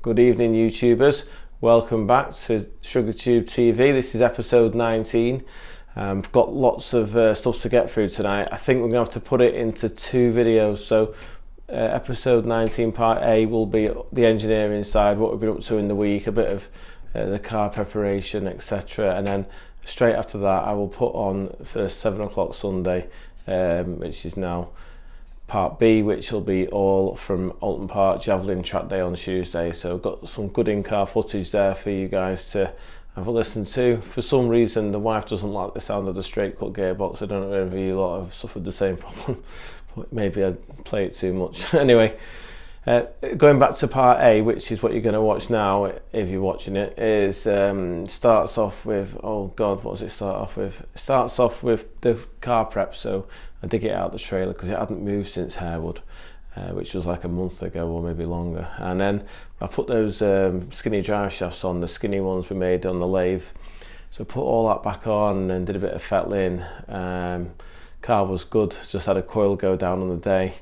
Good evening, YouTubers. Welcome back to Shrigley tubeTV. This is episode 19. I've got lots of stuff to get through tonight. I think we're going to have to put it into two videos. So episode 19 part A will be the engineering side, what we've been up to in the week, a bit of the car preparation, etc. And then straight after that I will put on for 7 o'clock Sunday, which is now part B, which will be all from Oulton Park Javelin track day on Tuesday. So I've got some good in-car footage there for you guys to have a listen to. For some reason the wife doesn't like the sound of the straight cut gearbox. I don't know if you lot have suffered the same problem, but maybe I play it too much. Anyway, going back to part A, which is what you're going to watch now if you're watching it, is starts off with, oh god, what does it start off with? It starts off with the car prep. So I dig it out the trailer because it hadn't moved since Harewood, which was like a month ago or maybe longer. And then I put those skinny drive shafts on, the skinny ones we made on the lathe. So put all that back on and did a bit of fettling. Car was good, just had a coil go down on the day.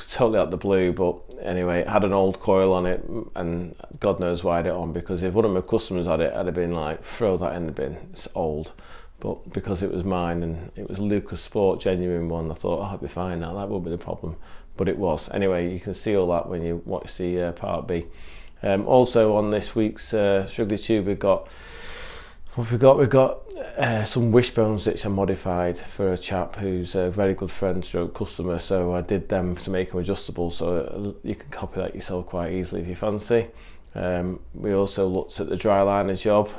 Totally out the blue, but anyway, it had an old coil on it and God knows why I had it on, because if one of my customers had it, I'd have been like, throw that in the bin, it's old. But because it was mine and it was a Lucas Sport genuine one, I thought, oh, I'll be fine now, that won't be the problem. But it was. Anyway, you can see all that when you watch the part B. Also on this week's Shrigley Tube, we've got some wishbones which I modified for a chap who's a very good friend stroke customer. So I did them to make them adjustable, so you can copy that yourself quite easily if you fancy. We also looked at the dry liner job,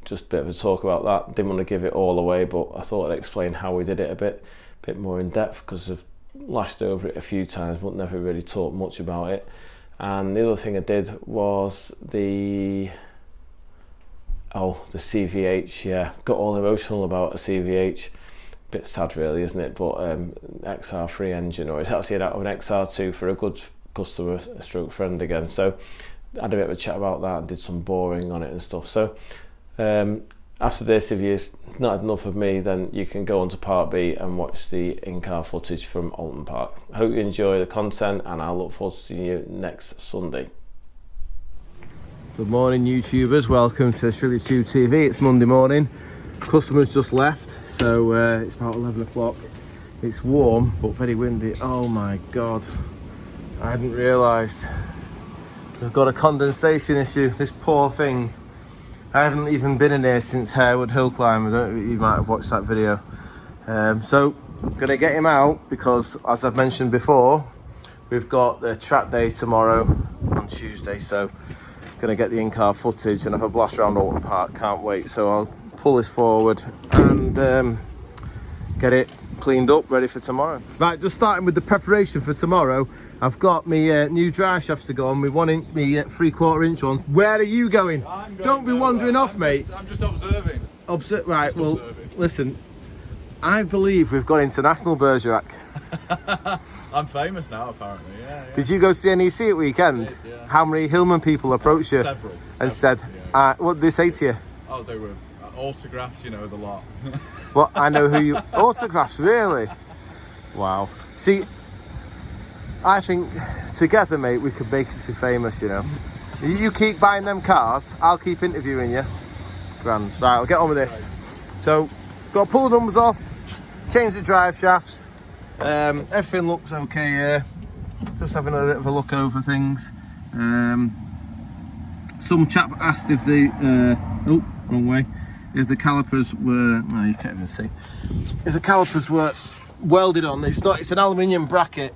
just a bit of a talk about that. Didn't want to give it all away, but I thought I'd explain how we did it a bit more in depth, because I've lashed over it a few times but never really talked much about it. And the other thing I did was the CVH. Yeah, got all emotional about a CVH. Bit sad really, isn't it? But XR3 engine, or it's actually out of an XR2 for a good customer, a stroke friend again. So I had a bit of a chat about that and did some boring on it and stuff. So after this, if you've not had enough of me, then you can go on to part B and watch the in-car footage from Oulton Park. I hope you enjoy the content and I look forward to seeing you next Sunday. Good morning, YouTubers. Welcome to Shrigley tubeTV. It's Monday morning. Customers just left, so it's about 11 o'clock. It's warm but very windy. Oh my god, I hadn't realised we've got a condensation issue. This poor thing. I haven't even been in here since Harewood Hill Climb. I don't know if you might have watched that video. So I'm gonna get him out because, as I've mentioned before, we've got the track day tomorrow on Tuesday. So gonna get the in-car footage and have a blast around Oulton Park. Can't wait. So I'll pull this forward and get it cleaned up, ready for tomorrow. Right, just starting with the preparation for tomorrow. I've got my new drive shafts to go on, my 1 inch, my 3/4 inch ones. Where are you going? Don't be wandering off, mate. I'm just observing. Right, just well, observing. Listen, I believe we've got international Bergerac. I'm famous now, apparently. Yeah. Did you go to the NEC at weekend? Did, yeah. How many Hillman people approached you? Several. And said, yeah. what did they say to you? Oh, they were autographs, you know, the lot. Well, I know who you... Autographs, really? Wow. See, I think together, mate, we could make it to be famous, you know. You keep buying them cars, I'll keep interviewing you. Grand. Right, I'll get on with this. So, got to pull the numbers off, change the drive shafts. Everything looks okay here. Just having a bit of a look over things. Some chap asked if the... oh, wrong way. If the calipers were... No, you can't even see. If the calipers were welded on. It's not. It's an aluminium bracket.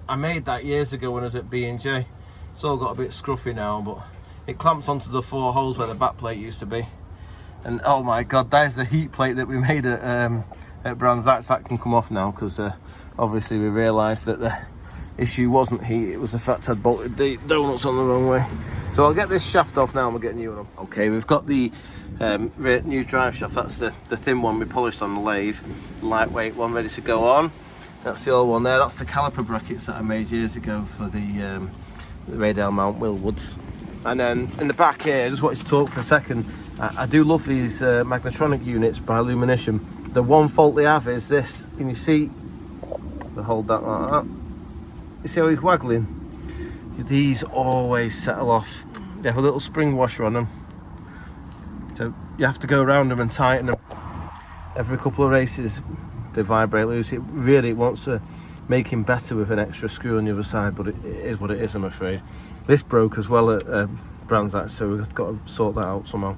I made that years ago when I was at B&J. It's all got a bit scruffy now, but it clamps onto the 4 holes where the back plate used to be. And oh my god, there's the heat plate that we made at Brands Hatch. That can come off now, because obviously we realised that the issue wasn't heat, it was the fact I'd bolted the donuts on the wrong way. So I'll get this shaft off now and we'll get a new one on. Okay, we've got the new drive shaft. That's the thin one we polished on the lathe. Lightweight one ready to go on. That's the old one there. That's the caliper brackets that I made years ago for the radial mount Willwoods. And then in the back here, I just wanted to talk for a second. I do love these magnetronic units by Lumination. The one fault they have is this. Can you see? Hold that like that. You see how he's waggling? These always settle off. They have a little spring washer on them, so you have to go around them and tighten them every couple of races. They vibrate loose. It really wants to make him better with an extra screw on the other side, but it is what it is, I'm afraid. This broke as well at Brands Hatch, so we've got to sort that out somehow.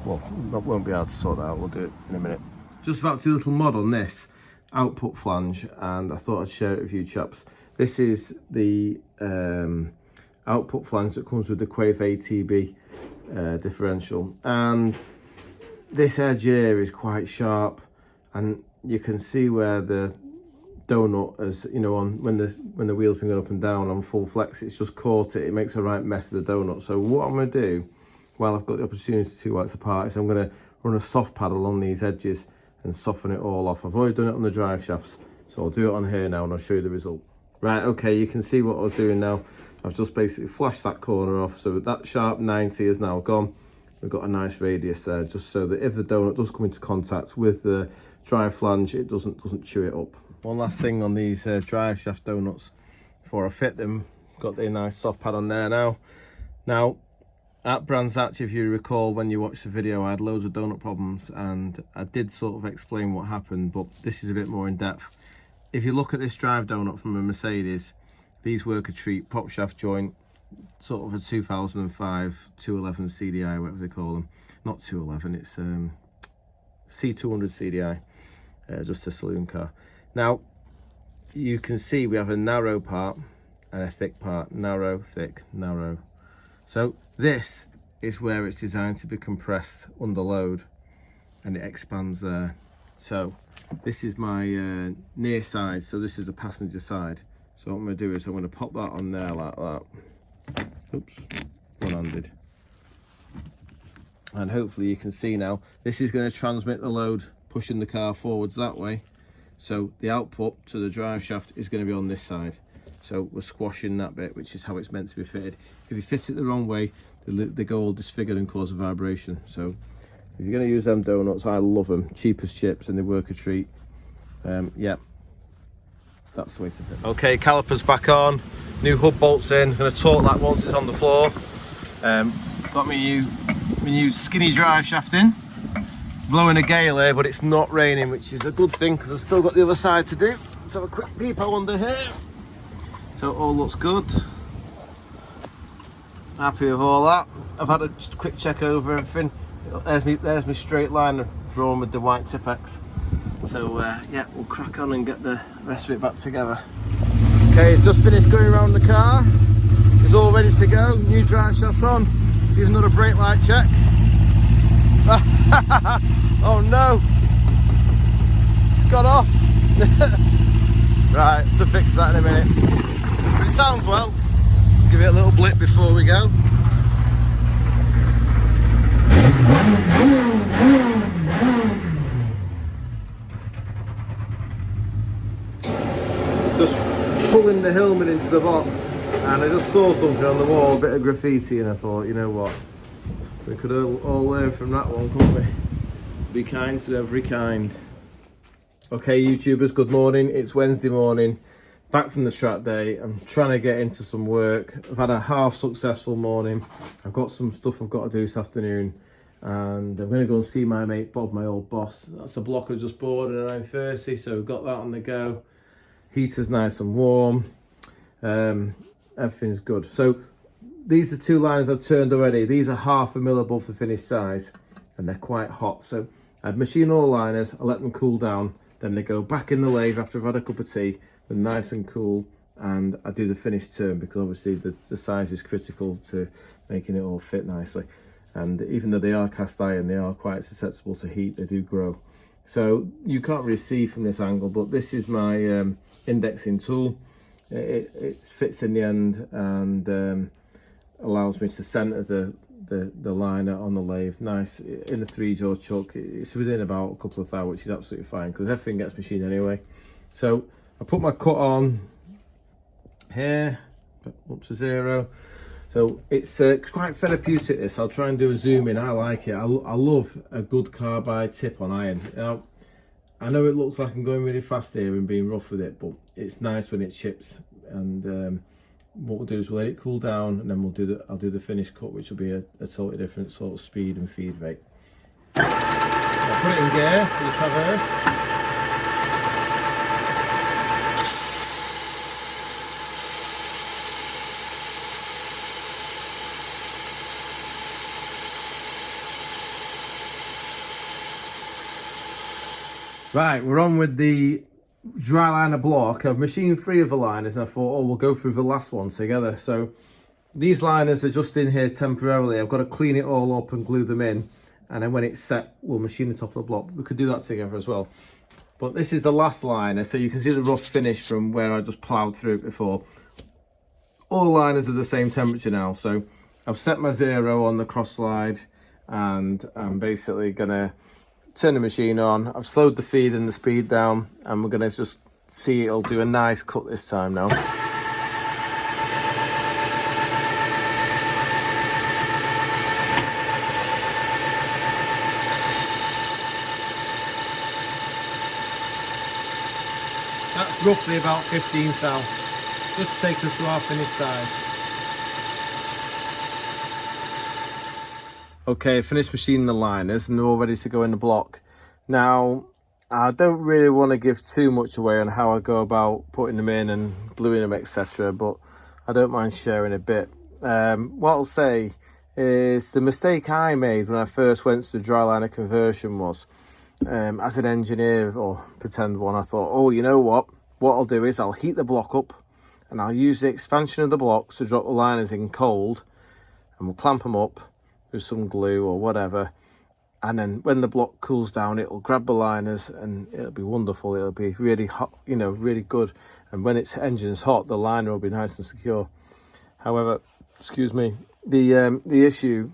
Well, won't be able to sort that out, we'll do it in a minute. Just about to do a little mod on this output flange, and I thought I'd share it with you chaps. This is the output flange that comes with the Quaife ATB differential, and this edge here is quite sharp, and you can see where the donut, as you know, on when the wheel's been going up and down on full flex, it's just caught it. It makes a right mess of the donut. So what I'm going to do, while I've got the opportunity to while it's apart, is I'm going to run a soft pad along these edges and soften it all off. I've already done it on the drive shafts, so I'll do it on here now and I'll show you the result. Right, okay, you can see what I was doing now. I've just basically flashed that corner off, so that sharp 90 is now gone. We've got a nice radius there, just so that if the donut does come into contact with the drive flange, it doesn't chew it up. One last thing on these drive shaft donuts before I fit them. Got the nice soft pad on there now. Now, at Brands Hatch, if you recall when you watched the video, I had loads of donut problems and I did sort of explain what happened, but this is a bit more in depth. If you look at this drive donut from a Mercedes, these work a treat, prop shaft joint, sort of a 2005 211 CDI, whatever they call them. Not 211, it's C200 CDI, just a saloon car. Now, you can see we have a narrow part and a thick part. Narrow, thick, narrow. So this is where it's designed to be compressed under load, and it expands there. So this is my near side, so this is the passenger side. So what I'm going to do is I'm going to pop that on there like that. Oops, one-handed. And hopefully you can see now, this is going to transmit the load, pushing the car forwards that way. So the output to the drive shaft is going to be on this side. So we're squashing that bit, which is how it's meant to be fitted. If you fit it the wrong way, they go all disfigured and cause a vibration. So if you're going to use them donuts, I love them. Cheap as chips and they work a treat. Yeah, that's the way to fit. Okay, calipers back on. New hub bolts in. Going to torque that once it's on the floor. Got my new skinny drive shaft in. Blowing a gale here, but it's not raining, which is a good thing because I've still got the other side to do. Let's have a quick peep under here. So it all looks good. Happy with all that. I've had a quick check over everything. There's my straight line drawn with the white Tipex. So yeah, we'll crack on and get the rest of it back together. Okay, just finished going around the car. It's all ready to go. New drive shafts on. Give another brake light check. Oh no, it's got off. Right, have to fix that in a minute. But it sounds well. Give it a little blip before we go. Just pulling the helmet into the box, and I just saw something on the wall, a bit of graffiti, and I thought, you know what, we could all learn from that one, couldn't we? Be kind to every kind. Okay, YouTubers, good morning. It's Wednesday morning, back from the track day. I'm trying to get into some work. I've had a half successful morning. I've got some stuff I've got to do this afternoon, and I'm going to go and see my mate Bob, my old boss. That's a block I just bought at 9:30, so we've got that on the go. Heater's nice and warm. Everything's good. So these are two liners I've turned already. These are 1/2 mil above the finished size, and they're quite hot. So I'd machine all liners, I let them cool down, then they go back in the lathe after I've had a cup of tea, they're nice and cool, and I do the finished turn because obviously the size is critical to making it all fit nicely. And even though they are cast iron, they are quite susceptible to heat, they do grow. So you can't really see from this angle, but this is my indexing tool. It fits in the end and allows me to center the liner on the lathe nice in the 3-jaw chuck. It's within about a couple of thou, which is absolutely fine because everything gets machined anyway. So I put my cut on here, up to 0. So it's quite therapeutic this. I'll try and do a zoom in. I like it. I love a good carbide tip on iron. Now I know it looks like I'm going really fast here and being rough with it, but it's nice when it chips, and what we'll do is we'll let it cool down, and then I'll do the finished cut, which will be a totally different sort of speed and feed rate. I'll put it in gear for the traverse. Right, we're on with the dry liner block. I've machined 3 of the liners, and I thought, oh, we'll go through the last one together. So these liners are just in here temporarily. I've got to clean it all up and glue them in, and then when it's set, we'll machine the top of the block. We could do that together as well. But this is the last liner, so you can see the rough finish from where I just ploughed through it before. All the liners are the same temperature now, so I've set my 0 on the cross slide, and I'm basically gonna turn the machine on. I've slowed the feed and the speed down, and we're gonna just see it'll do a nice cut this time now. That's roughly about 15 thou, just to take us to our finished side. Okay, finished machining the liners and they're all ready to go in the block. Now, I don't really want to give too much away on how I go about putting them in and gluing them, etc., but I don't mind sharing a bit. What I'll say is the mistake I made when I first went to the dry liner conversion was, as an engineer, or pretend one, I thought, oh, you know what I'll do is I'll heat the block up and I'll use the expansion of the blocks to drop the liners in cold, and we'll clamp them up with some glue or whatever, and then when the block cools down, it'll grab the liners and it'll be wonderful. It'll be really hot, you know, really good, and when its engine's hot, the liner will be nice and secure. However, excuse me, the issue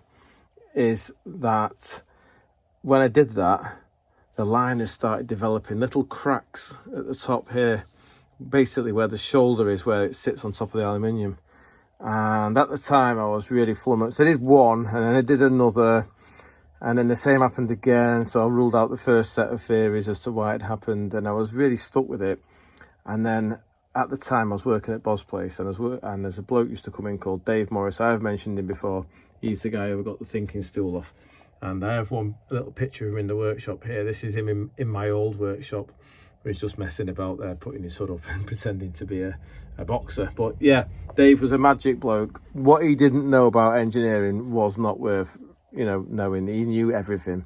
is that when I did that, the liners started developing little cracks at the top here, basically where the shoulder is, where it sits on top of the aluminium. And at the time I was really flummoxed. I did one, and then I did another, and then the same happened again. So I ruled out the first set of theories as to why it happened, and I was really stuck with it. And then at the time I was working at Bob's place, and there's a bloke used to come in called Dave Morris. I've mentioned him before. He's the guy who got the thinking stool off, and I have one little picture of him in the workshop here. This is him in my old workshop, where he's just messing about there, putting his hood up and pretending to be a boxer. But yeah, Dave was a magic bloke. What he didn't know about engineering was not worth, you know, knowing. He knew everything.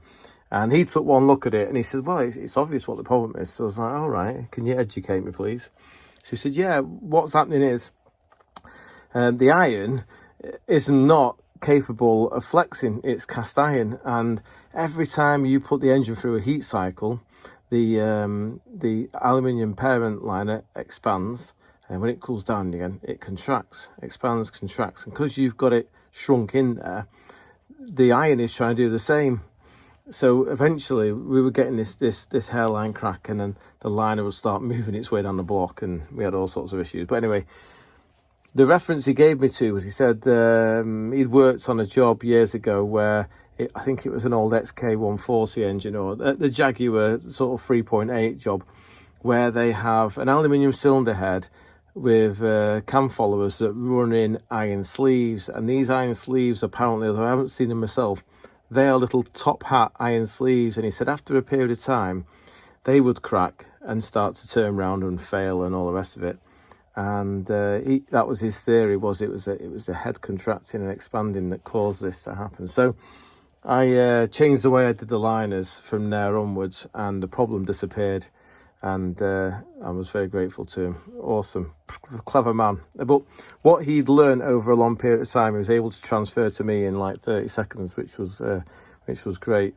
And he took one look at it and he said, well, it's obvious what the problem is. So I was like, all right, can you educate me, please? So he said, yeah, what's happening is the iron is not capable of flexing. It's cast iron. And every time you put the engine through a heat cycle, the aluminium parent liner expands, and when it cools down again, it contracts, expands, contracts, and because you've got it shrunk in there, the iron is trying to do the same. So eventually we were getting this hairline crack, and then the liner would start moving its way down the block, and we had all sorts of issues. But anyway, the reference he gave me to was, he said he'd worked on a job years ago where I think it was an old XK140 engine, or the Jaguar sort of 3.8 job, where they have an aluminium cylinder head with cam followers that run in iron sleeves. And these iron sleeves, apparently, although I haven't seen them myself, they are little top hat iron sleeves. And he said after a period of time, they would crack and start to turn round and fail and all the rest of it. And that was his theory, was it was the head contracting and expanding that caused this to happen. So I changed the way I did the liners from there onwards, and the problem disappeared, and I was very grateful to him. Awesome, clever man. But what he'd learned over a long period of time, he was able to transfer to me in like 30 seconds, which was great.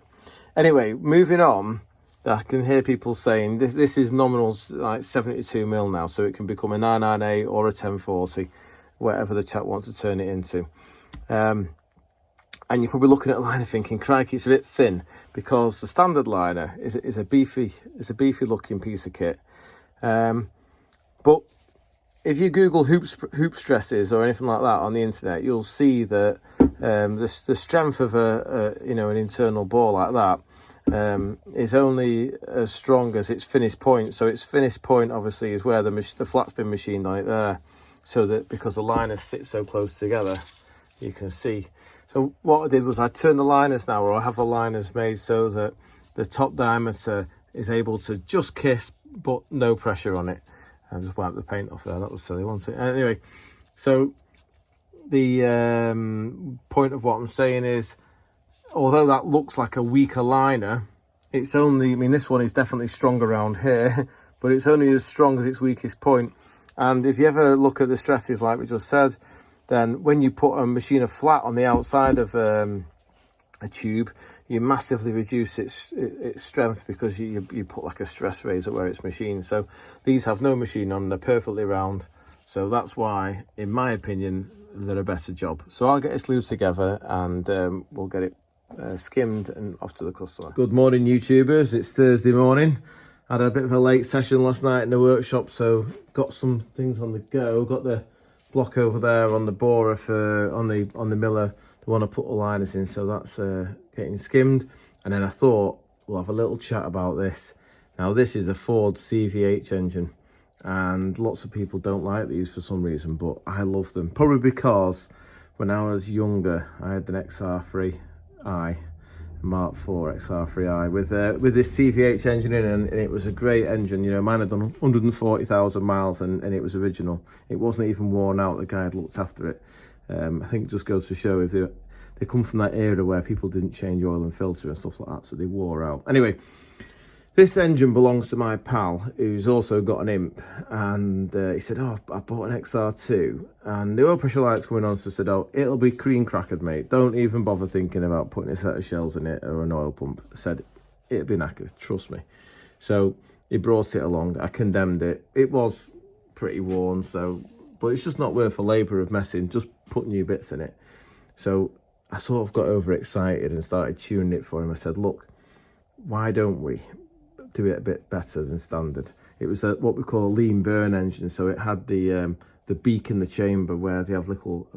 Anyway, moving on, I can hear people saying this is nominal, like 72 mil now, so it can become a 998 or a 1040, whatever the chap wants to turn it into. And you're probably looking at a liner thinking, crikey, it's a bit thin, because the standard liner is a beefy looking piece of kit. But if you Google hoop stresses or anything like that on the internet, you'll see that the strength of an internal bore like that is only as strong as its finished point. So its finished point obviously is where the flat's been machined on it there. so that because the liners sit so close together, you can see. So what I did was I turned the liners now, or I have the liners made so that the top diameter is able to just kiss, but no pressure on it. I just wiped the paint off there. That was silly, wasn't it? Anyway, so the point of what I'm saying is, although that looks like a weaker liner, it's only, I mean, this one is definitely strong around here, but it's only as strong as its weakest point. And if you ever look at the stresses like we just said, then when you put a machiner flat on the outside of a tube, you massively reduce its strength because you put like a stress razor where it's machined. So these have no machine on, they're perfectly round. So that's why, in my opinion, they're a better job. So I'll get this glued together and we'll get it skimmed and off to the customer. Good morning, YouTubers. It's Thursday morning. Had a bit of a late session last night in the workshop, so got some things on the go. Got the block over there on the borer for on the miller, the one I put the liners in, so that's getting skimmed. And then I thought we'll have a little chat about this. Now this is a Ford CVH engine, and lots of people don't like these for some reason, but I love them, probably because when I was younger I had an XR3i, Mark IV XR3i with this CVH engine in, and it was a great engine. You know, mine had done 140,000 miles and it was original. It wasn't even worn out. The guy had looked after it. I think it just goes to show if they come from that era where people didn't change oil and filter and stuff like that, so they wore out. Anyway, this engine belongs to my pal who's also got an imp, and he said, oh, I bought an XR2 and the oil pressure light's coming on, so I said, oh, it'll be cream crackered, mate, don't even bother thinking about putting a set of shells in it or an oil pump. I said it'll be knackered, trust me. So he brought it along. I condemned it. It was pretty worn, so, but it's just not worth the labour of messing, just put new bits in it. So I sort of got overexcited and started tuning it for him. I said, look, why don't we do it a bit better than standard? It was what we call a lean burn engine, so it had the beak in the chamber where they have little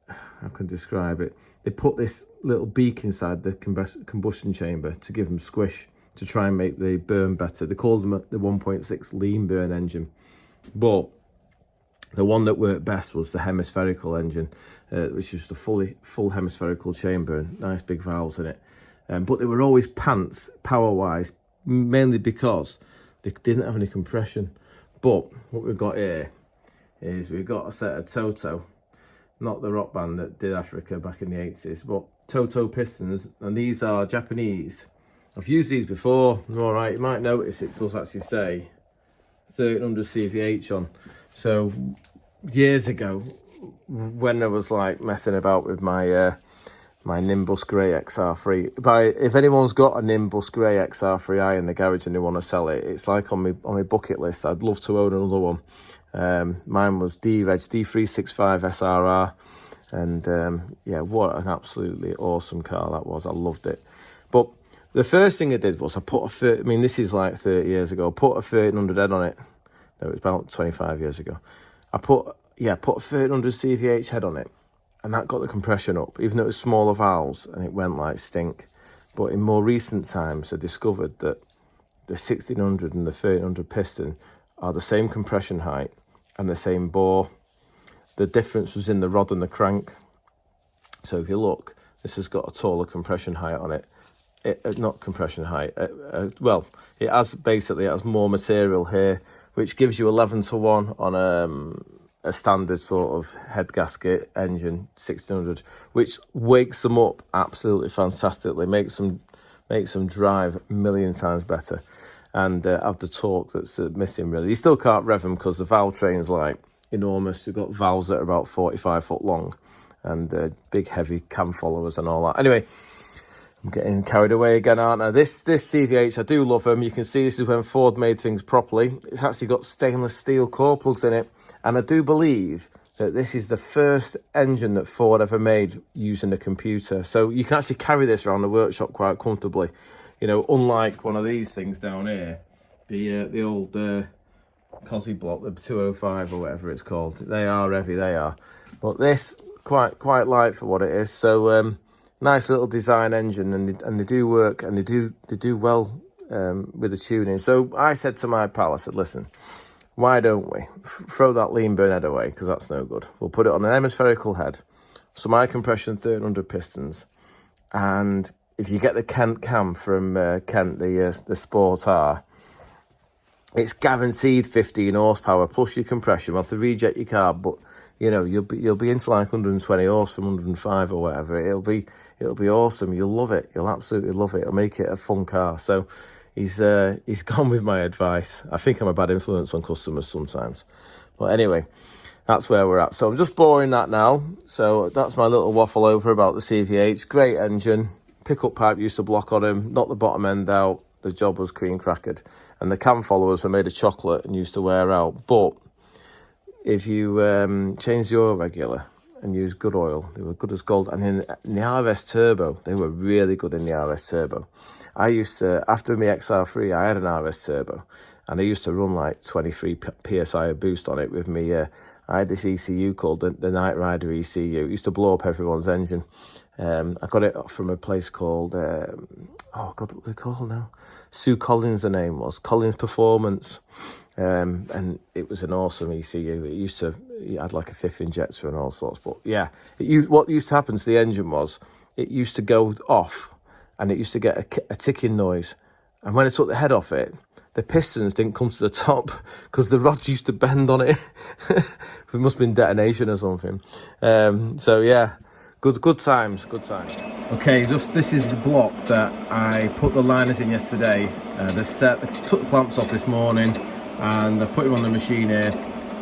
how can I describe it, they put this little beak inside the combustion chamber to give them squish, to try and make the burn better. They called them the 1.6 lean burn engine, but the one that worked best was the hemispherical engine, which was the full hemispherical chamber, nice big valves in it. But they were always pants, power-wise, mainly because they didn't have any compression. But what we've got here is we've got a set of Toto, not the rock band that did Africa back in the 80s, but Toto pistons, and these are Japanese. I've used these before, all right, you might notice it does actually say 1300 CVH on. So years ago, when I was like messing about with my my Nimbus Grey XR3. If anyone's got a Nimbus Grey XR3i in the garage and they want to sell it, it's like on my bucket list. I'd love to own another one. Mine was D-Reg D365 SRR, and yeah, what an absolutely awesome car that was. I loved it. But the first thing I did was I mean, this is like 30 years ago, I put a 1300 head on it. No, it was about 25 years ago. I put a 1300 CVH head on it, and that got the compression up, even though it was smaller valves, and it went like stink. But in more recent times, I discovered that the 1600 and the 1300 piston are the same compression height and the same bore. The difference was in the rod and the crank. So if you look, this has got a taller compression height on it. Not compression height, well, it has more material here, which gives you 11-to-1 on a standard sort of head gasket engine 1600, which wakes them up absolutely fantastically, makes them drive a million times better, and have the torque that's missing really. You still can't rev them because the valve train's like enormous. You've got valves that are about 45 foot long and big heavy cam followers and all that. Anyway, I'm getting carried away again, aren't I? This CVH, I do love them. You can see this is when Ford made things properly. It's actually got stainless steel core plugs in it. And I do believe that this is the first engine that Ford ever made using a computer. So you can actually carry this around the workshop quite comfortably. You know, unlike one of these things down here, the old Cosy block, the 205 or whatever it's called. They are heavy, they are. But this, quite light for what it is. So, nice little design engine, and they do work, and they do well with the tuning. So I said to my pal, I said, listen, why don't we throw that lean burn head away, because that's no good. We'll put it on an hemispherical head, some high compression 1300 pistons, and if you get the Kent cam from Kent, the Sport R, it's guaranteed 15 horsepower plus your compression. We'll have to reject your carb, but you know, you'll be into like 120 horse from 105 or whatever. It'll be awesome. You'll love it. You'll absolutely love it. It'll make it a fun car. So he's gone with my advice. I think I'm a bad influence on customers sometimes, but anyway, that's where we're at. So I'm just boring that now. So that's my little waffle over about the CVH. Great engine. Pickup pipe used to block on him. Knocked the bottom end out. The job was cream crackered, and the cam followers were made of chocolate and used to wear out. But if you change the oil regular and use good oil, they were good as gold. And in the RS Turbo, they were really good in the RS Turbo. I used to, after my XR3, I had an RS Turbo, and I used to run like 23 PSI of boost on it with me. I had this ECU called the Night Rider ECU. It used to blow up everyone's engine. I got it from a place called, oh God, what are they called now? Sue Collins, the name was. Collins Performance. And it was an awesome ECU. It had like a fifth injector and all sorts. But yeah, what used to happen to the engine was, it used to go off and it used to get a ticking noise. And when I took the head off it, the pistons didn't come to the top because the rods used to bend on it. It must have been detonation or something. So yeah, good times. Okay, this is the block that I put the liners in yesterday. I took the clamps off this morning and I put them on the machine here.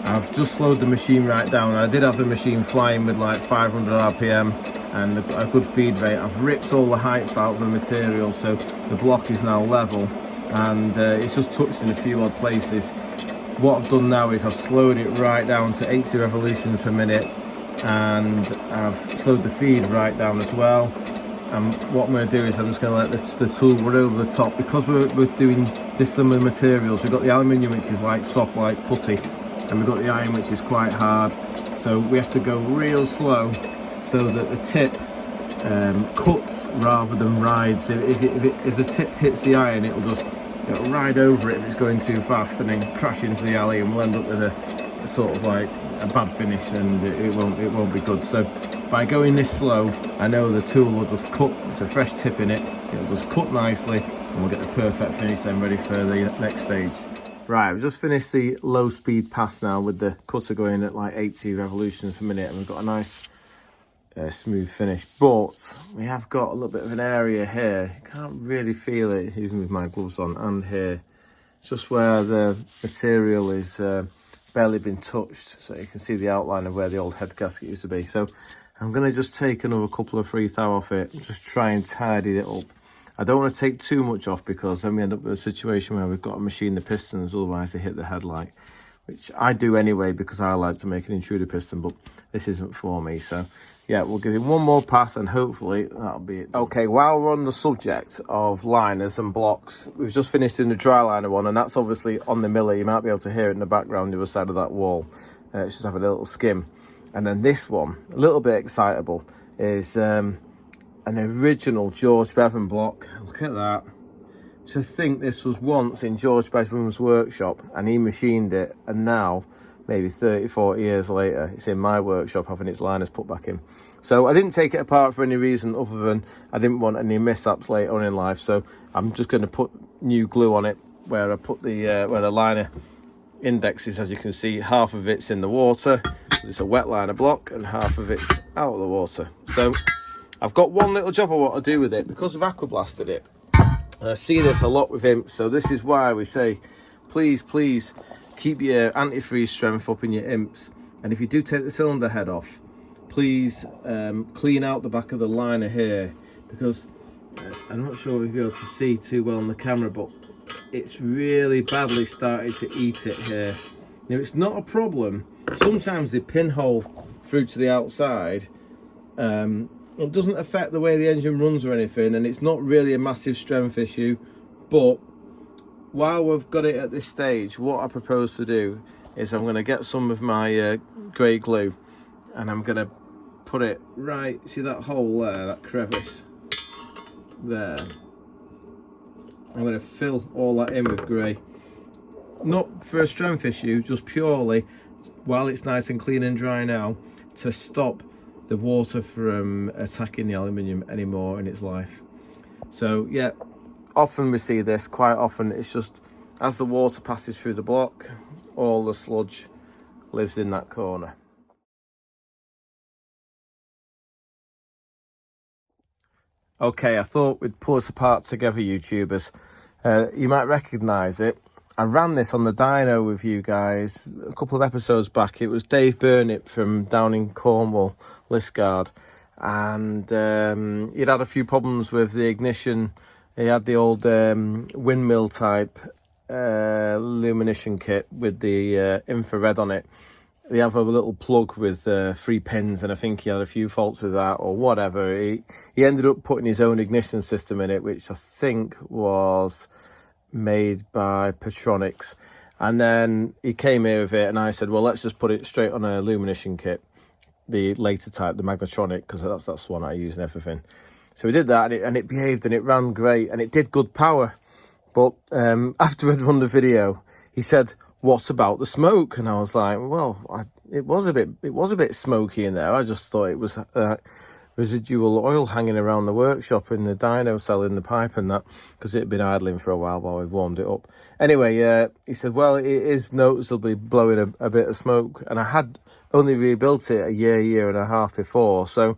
I've just slowed the machine right down. I did have the machine flying with like 500 RPM and a good feed rate. I've ripped all the height out of the material, so the block is now level, and it's just touched in a few odd places. What I've done now is I've slowed it right down to 80 revolutions per minute, and I've slowed the feed right down as well. And what I'm going to do is I'm just going to let the tool run over the top, because we're doing dissimilar materials. We've got the aluminium, which is like soft like putty, and we've got the iron, which is quite hard. So we have to go real slow so that the tip cuts rather than rides. If the tip hits the iron, it'll ride over it if it's going too fast, and then crash into the alley, and we'll end up with a sort of like a bad finish, and it won't be good. So by going this slow, I know the tool will just cut. It's a fresh tip in it. It'll just cut nicely, and we'll get the perfect finish then, ready for the next stage. Right, we've just finished the low speed pass now with the cutter going at like 80 revolutions per minute, and we've got a nice smooth finish. But we have got a little bit of an area here. You can't really feel it even with my gloves on, and here, just where the material is barely been touched, so you can see the outline of where the old head gasket used to be. So I'm going to just take another couple of free thou off it, just try and tidy it up. I don't want to take too much off, because then we end up with a situation where we've got to machine the pistons, otherwise they hit the headlight, which I do anyway because I like to make an intruder piston, but this isn't for me. So yeah, we'll give it one more pass and hopefully that'll be it. Okay, while we're on the subject of liners and blocks, we've just finished in the dry liner one, and that's obviously on the miller. You might be able to hear it in the background, the other side of that wall. It's just having a little skim. And then this one, a little bit excitable, is an original George Bevan block. Look at that. To think this was once in George Bevan's workshop and he machined it, and now maybe 30-40 years later it's in my workshop having its liners put back in. So I didn't take it apart for any reason other than I didn't want any mishaps later on in life. So I'm just going to put new glue on it where I put the where the liner index is. As you can see, half of it's in the water, it's a wet liner block, and half of it's out of the water. So I've got one little job I want to do with it because I've aquablasted it. I see this a lot with imps, so this is why we say please keep your antifreeze strength up in your imps, and if you do take the cylinder head off, please clean out the back of the liner here, because I'm not sure if you'll be able to see too well on the camera, but it's really badly started to eat it here. Now, it's not a problem. Sometimes they pinhole through to the outside. It doesn't affect the way the engine runs or anything, and it's not really a massive strength issue. But while we've got it at this stage, what I propose to do is I'm going to get some of my grey glue, and I'm going to put it right, see that hole there, that crevice there. I'm going to fill all that in with grey, not for a strength issue, just purely while it's nice and clean and dry now, to stop the water from attacking the aluminium anymore in its life. So yeah, often we see this, quite often it's just as the water passes through the block, all the sludge lives in that corner. Okay, I thought we'd pull this apart together, YouTubers. You might recognise it. I ran this on the dyno with you guys a couple of episodes back. It was Dave Burnett from down in Cornwall, Liscard, and he'd had a few problems with the ignition. He had the old windmill type illumination kit with the infrared on it. They have a little plug with 3 pins, and I think he had a few faults with that or whatever. He ended up putting his own ignition system in it, which I think was made by Petronics. And then he came here with it, and I said, well, let's just put it straight on an illumination kit, the later type, the Magnetronic, because that's the one I use and everything. So we did that, and it behaved, and it ran great, and it did good power. But after I'd run the video, he said, what about the smoke? And I was like, well, it was a bit smoky in there. I just thought it was residual oil hanging around the workshop in the dyno cell in the pipe and that, because it had been idling for a while we warmed it up. Anyway, he said, well, it is noticeably blowing a bit of smoke, and I had only rebuilt it a year and a half before. So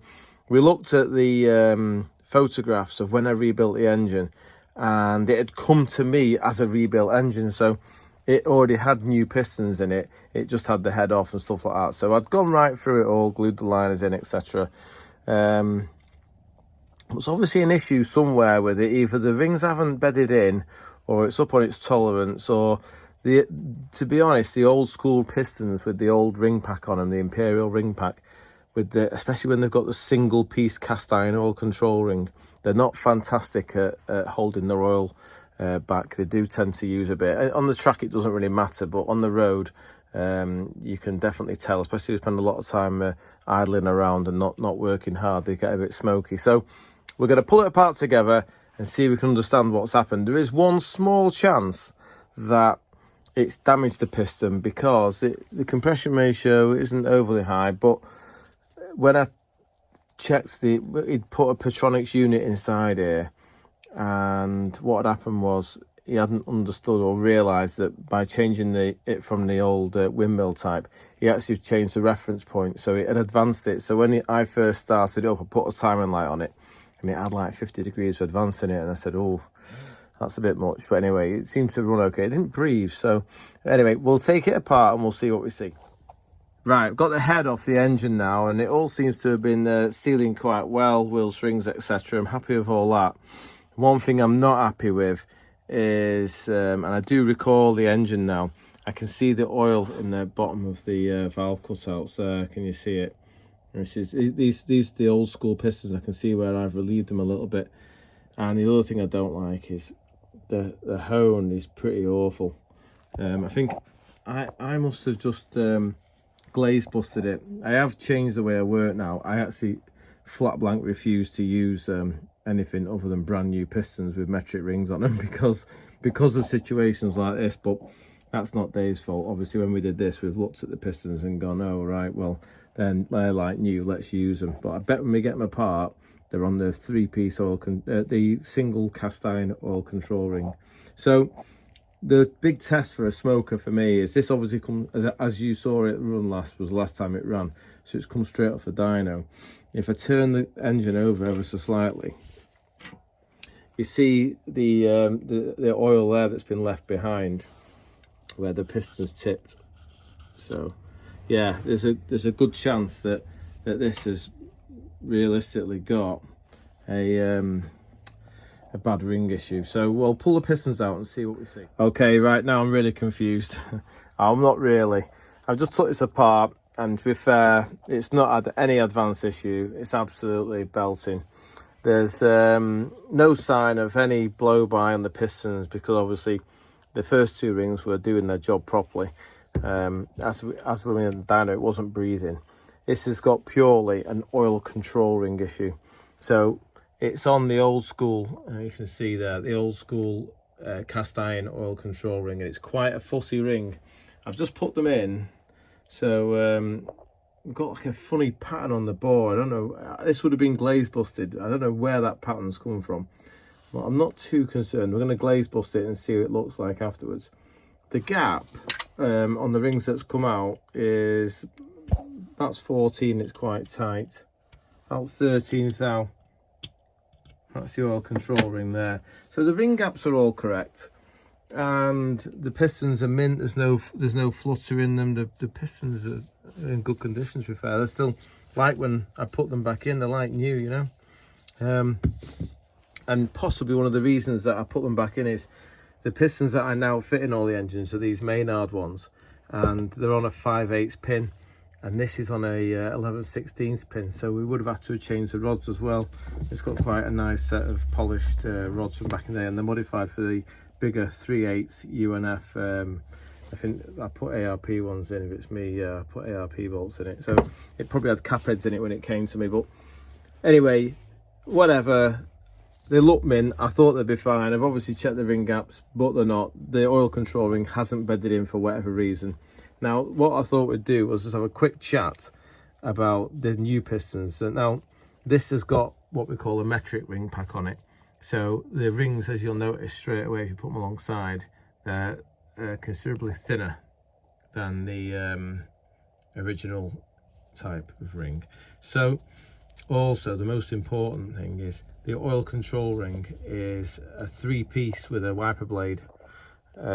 we looked at the photographs of when I rebuilt the engine, and it had come to me as a rebuilt engine. So it already had new pistons in it. It just had the head off and stuff like that. So I'd gone right through it all, glued the liners in, etc. There's obviously an issue somewhere with it. Either the rings haven't bedded in, or it's up on its tolerance, or to be honest, the old school pistons with the old ring pack on them, the Imperial ring pack, especially when they've got the single piece cast iron oil control ring, they're not fantastic at holding their oil back. They do tend to use a bit. On the track it doesn't really matter, but on the road you can definitely tell, especially if you spend a lot of time idling around and not working hard, they get a bit smoky. So we're going to pull it apart together and see if we can understand what's happened. There is one small chance that it's damaged the piston because the compression ratio isn't overly high, but when I checked, he'd put a Petronics unit inside here, and what had happened was he hadn't understood or realised that by changing it from the old windmill type, he actually changed the reference point, so it had advanced it. So when I first started up, I put a timing light on it, and it had like 50 degrees of advance in it, and I said, oh, that's a bit much. But anyway, it seemed to run okay. It didn't breathe. So anyway, we'll take it apart and we'll see what we see. Right, I've got the head off the engine now, and it all seems to have been sealing quite well, wheel strings, etc. I'm happy with all that. One thing I'm not happy with is, and I do recall the engine now, I can see the oil in the bottom of the valve cutouts there. Can you see it? And these are the old school pistons. I can see where I've relieved them a little bit. And the other thing I don't like is the hone is pretty awful. I think I must have just glaze busted it. I have changed the way I work now. I actually flat blank refuse to use anything other than brand new pistons with metric rings on them because of situations like this. But that's not Dave's fault. Obviously, when we did this, we've looked at the pistons and gone, oh right, well then they're like new, let's use them. But I bet when we get them apart, they're on the 3-piece oil, the single cast iron oil control ring. So the big test for a smoker for me is this. Obviously comes, as you saw it run was the last time it ran, so it's come straight off the dyno. If I turn the engine over ever so slightly, you see the oil there that's been left behind where the piston's tipped. So yeah, there's a good chance that this has realistically got a bad ring issue. So we'll pull the pistons out and see what we see. Okay, right now I'm really confused. I'm not really. I've just took this apart, and to be fair, it's not had any advanced issue. It's absolutely belting. There's no sign of any blow by on the pistons, because obviously the first 2 rings were doing their job properly. As we were in the dyno, it wasn't breathing. This has got purely an oil control ring issue. So it's on the old school, you can see there, the old school cast iron oil control ring, and it's quite a fussy ring. I've just put them in, so we've got like a funny pattern on the bore. I don't know, this would have been glaze busted. I don't know where that pattern's come from, but I'm not too concerned. We're going to glaze bust it and see what it looks like afterwards. The gap on the rings that's come out is, that's 14, it's quite tight. That's 13 thou. That's the oil control ring there. So the ring gaps are all correct, and the pistons are mint. There's no flutter in them. The pistons are in good condition, to be fair. They're still like when I put them back in, they're like new, you know. And possibly one of the reasons that I put them back in is the pistons that I now fit in all the engines are these Maynard ones, and they're on a 5/8 pin, and this is on a 11/16 pin, so we would have had to change the rods as well. It's got quite a nice set of polished rods from back in there, and they're modified for the bigger 3/8 UNF. I think I put ARP ones in. If it's me, I put ARP bolts in it, so it probably had cap heads in it when it came to me. But anyway, whatever. They look mint. I thought they'd be fine. I've obviously checked the ring gaps, but they're not. The oil control ring hasn't bedded in for whatever reason. Now, what I thought we'd do was just have a quick chat about the new pistons. Now, this has got what we call a metric ring pack on it. So the rings, as you'll notice straight away if you put them alongside, they're considerably thinner than the original type of ring. So also the most important thing is the oil control ring is a 3-piece with a wiper blade,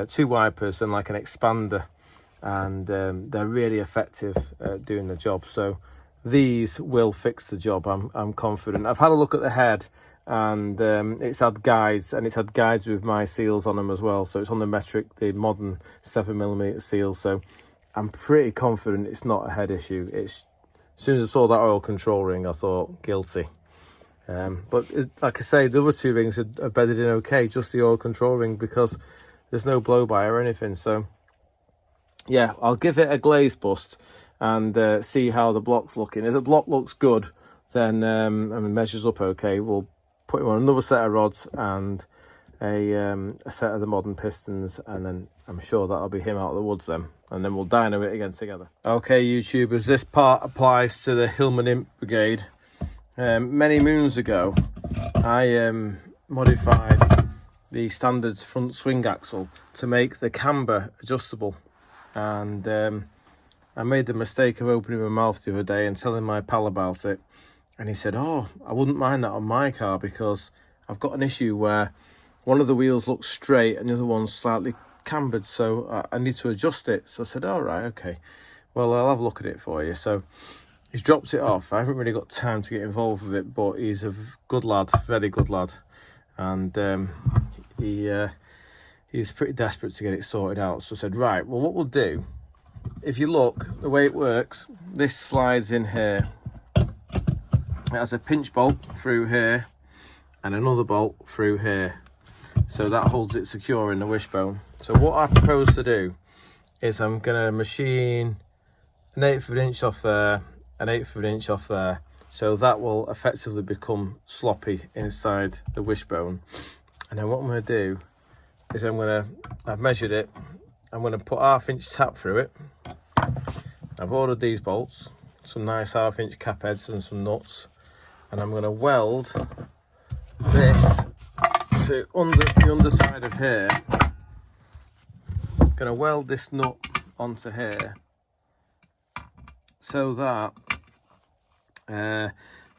2 wipers and like an expander, and they're really effective at doing the job. So these will fix the job, I'm confident. I've had a look at the head, and it's had guides, and it's had guides with my seals on them as well. So it's on the metric, the modern 7mm seal. So I'm pretty confident it's not a head issue. It's, as soon as I saw that oil control ring, I thought guilty. But like I say, the other 2 rings are bedded in okay, just the oil control ring, because there's no blow by or anything. So yeah, I'll give it a glaze bust and see how the block's looking. If the block looks good, then and it measures up okay, we'll put him on another set of rods and a set of the modern pistons, and then I'm sure that'll be him out of the woods then, and then we'll dyno it again together. Okay, YouTubers, this part applies to the Hillman Imp Brigade. Many moons ago, I modified the standard front swing axle to make the camber adjustable, and I made the mistake of opening my mouth the other day and telling my pal about it, and he said, oh, I wouldn't mind that on my car because I've got an issue where one of the wheels looks straight and the other one's slightly cambered, so I need to adjust it. So I said, all right, okay, well, I'll have a look at it for you. So he's dropped it off. I haven't really got time to get involved with it, but he's a good lad, very good lad, and he's pretty desperate to get it sorted out. So I said, right, well, what we'll do, if you look, the way it works, this slides in here. It has a pinch bolt through here and another bolt through here, so that holds it secure in the wishbone. So what I propose to do is I'm going to machine an 1/8 of an inch off there, an 1/8 of an inch off there, so that will effectively become sloppy inside the wishbone. And then what I'm going to do is I've measured it, I'm going to put 1/2 inch tap through it. I've ordered these bolts, some nice 1/2 inch cap heads and some nuts, and I'm going to weld this to the underside of here. I'm going to weld this nut onto here so that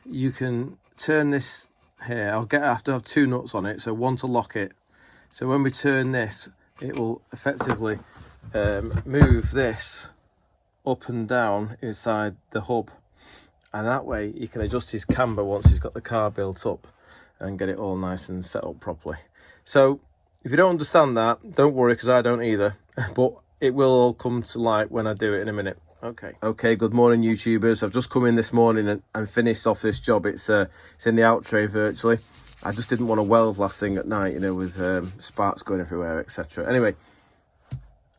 you can turn this here. I have to have 2 nuts on it, so one to lock it. So when we turn this, it will effectively move this up and down inside the hub, and that way you can adjust his camber once he's got the car built up and get it all nice and set up properly. So if you don't understand that, don't worry, because I don't either, but it will all come to light when I do it in a minute. Okay, good morning, YouTubers. I've just come in this morning and finished off this job. It's in the out tray virtually. I just didn't want to weld last thing at night, you know, with sparks going everywhere, etc. Anyway,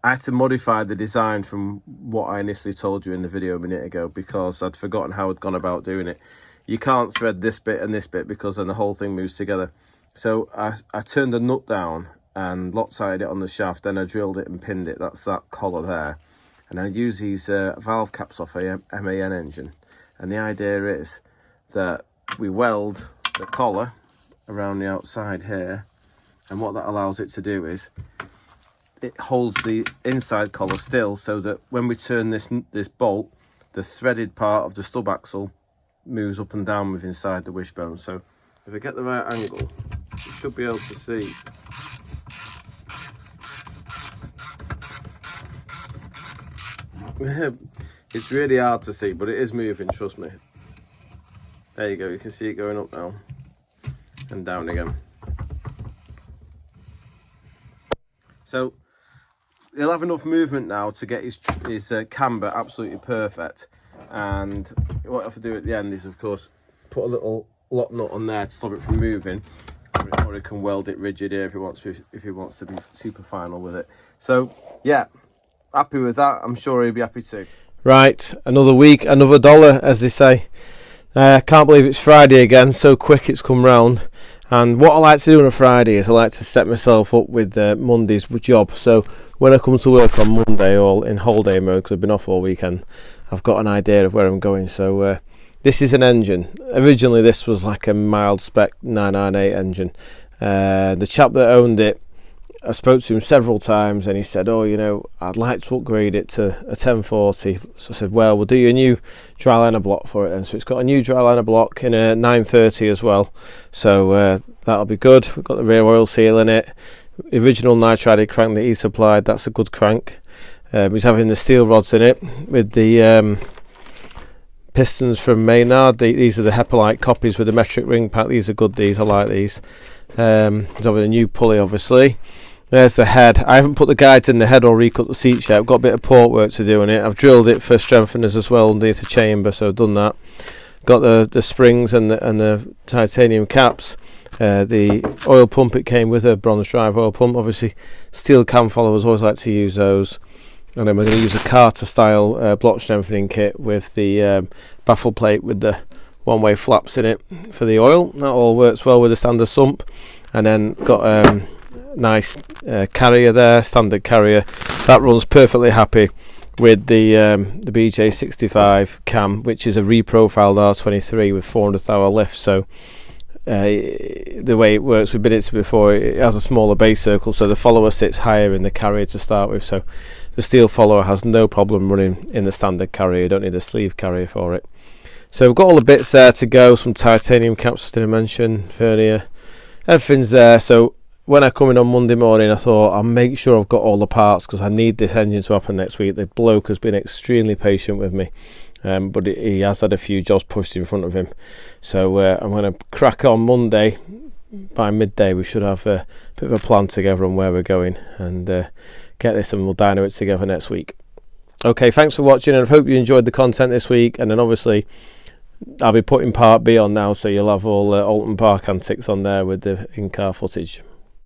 I had to modify the design from what I initially told you in the video a minute ago, because I'd forgotten how I'd gone about doing it. You can't thread this bit and this bit, because then the whole thing moves together. So I turned the nut down and loctited it on the shaft. Then I drilled it and pinned it. That's that collar there. And I use these valve caps off a MAN engine. And the idea is that we weld the collar around the outside here, and what that allows it to do is it holds the inside collar still, so that when we turn this bolt, the threaded part of the stub axle moves up and down with inside the wishbone. So if I get the right angle, you should be able to see. It's really hard to see, but it is moving, trust me. There you go, you can see it going up now and down again. So he'll have enough movement now to get his camber absolutely perfect. And what I have to do at the end is, of course, put a little lock nut on there to stop it from moving, or he can weld it rigid here if he wants to be super final with it. So yeah, happy with that. I'm sure he'll be happy too. Right, another week, another dollar, as they say. Can't believe it's Friday again, so quick it's come round. And what I like to do on a Friday is I like to set myself up with Monday's job. So when I come to work on Monday, or in holiday mode because I've been off all weekend, I've got an idea of where I'm going. So this is an engine. Originally this was like a mild spec 998 engine. The chap that owned it, I spoke to him several times and he said, oh, you know, I'd like to upgrade it to a 1040. So I said, well, we'll do you a new dry liner block for it then. So it's got a new dry liner block in a 930 as well. So that'll be good. We've got the rear oil seal in it. The original nitrided crank that he supplied, that's a good crank. He's having the steel rods in it with the pistons from Maynard. These are the Hepalite copies with the metric ring pack. These are good, these. I like these. He's having a new pulley, obviously. There's the head. I haven't put the guides in the head or recut the seats yet. I've got a bit of port work to do on it. I've drilled it for strengtheners as well underneath the chamber, so I've done that. Got the springs and the titanium caps. The oil pump, it came with a bronze drive oil pump. Obviously, steel cam followers, always like to use those. And then we're going to use a Carter style block strengthening kit with the baffle plate with the one-way flaps in it for the oil. That all works well with the standard sump. And then got nice carrier there, standard carrier that runs perfectly happy with the BJ65 cam, which is a reprofiled R23 with 400th hour lift. So the way it works, we've been into before, it has a smaller base circle, so the follower sits higher in the carrier to start with, so the steel follower has no problem running in the standard carrier. You don't need a sleeve carrier for it. So we've got all the bits there to go. Some titanium caps, did I mention, vernier, everything's there. So when I come in on Monday morning, I thought I'll make sure I've got all the parts because I need this engine to happen next week. The bloke has been extremely patient with me, but he has had a few jobs pushed in front of him. So I'm going to crack on Monday. By midday we should have a bit of a plan together on where we're going and get this, and we'll dyno it together next week. Okay, thanks for watching, and I hope you enjoyed the content this week. And then obviously I'll be putting part B on now, so you'll have all Oulton Park antics on there with the in-car footage.